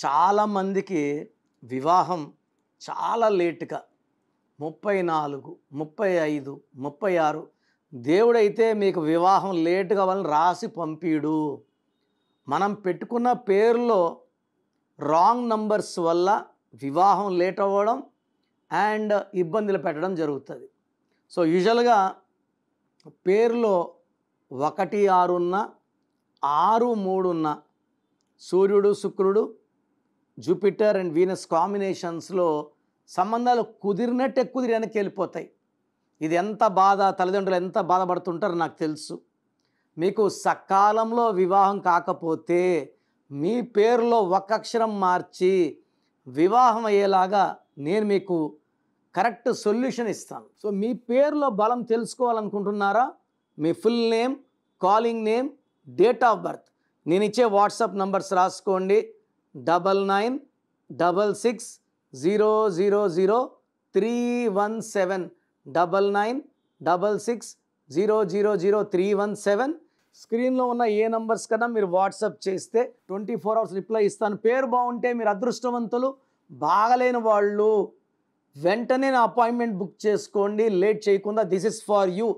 చాలామందికి వివాహం చాలా లేట్‌గా 34, 35, 36 దేవుడైతే మీకు వివాహం లేట్ కావాలని రాసి పంపియడు. మనం పెట్టుకున్న పేరులో రాంగ్ నంబర్స్ వల్ల వివాహం లేట్ అవ్వడం అండ్ ఇబ్బందులు పెట్టడం జరుగుతుంది. సో యూజువల్గా పేరులో 1, 6 ఉన్న 6, 3 ఉన్న సూర్యుడు, శుక్రుడు, జూపిటర్ అండ్ వీనస్ కాంబినేషన్స్లో సంబంధాలు కుదిరినట్టే కుదిరి వెనక్కి వెళ్ళిపోతాయి. ఇది ఎంత బాధ, తల్లిదండ్రులు ఎంత బాధపడుతుంటారో నాకు తెలుసు. మీకు సకాలంలో వివాహం కాకపోతే మీ పేరులో ఒక అక్షరం మార్చి వివాహం అయ్యేలాగా నేను మీకు కరెక్ట్ సొల్యూషన్ ఇస్తాను. సో మీ పేరులో బలం తెలుసుకోవాలనుకుంటున్నారా? మీ full name, calling name, date of birth నేను ఇచ్చే వాట్సాప్ నంబర్స్ రాసుకోండి. 9966000317 9966000317. స్క్రీన్లో ఉన్న ఏ నంబర్స్ కన్నా మీరు వాట్సాప్ చేస్తే 24 అవర్స్ రిప్లై ఇస్తాను. పేరు బాగుంటే మీరు అదృష్టవంతులు, బాగలేని వాళ్ళు వెంటనే నా అపాయింట్మెంట్ బుక్ చేసుకోండి లేట్ చేయకుండా. This is for you.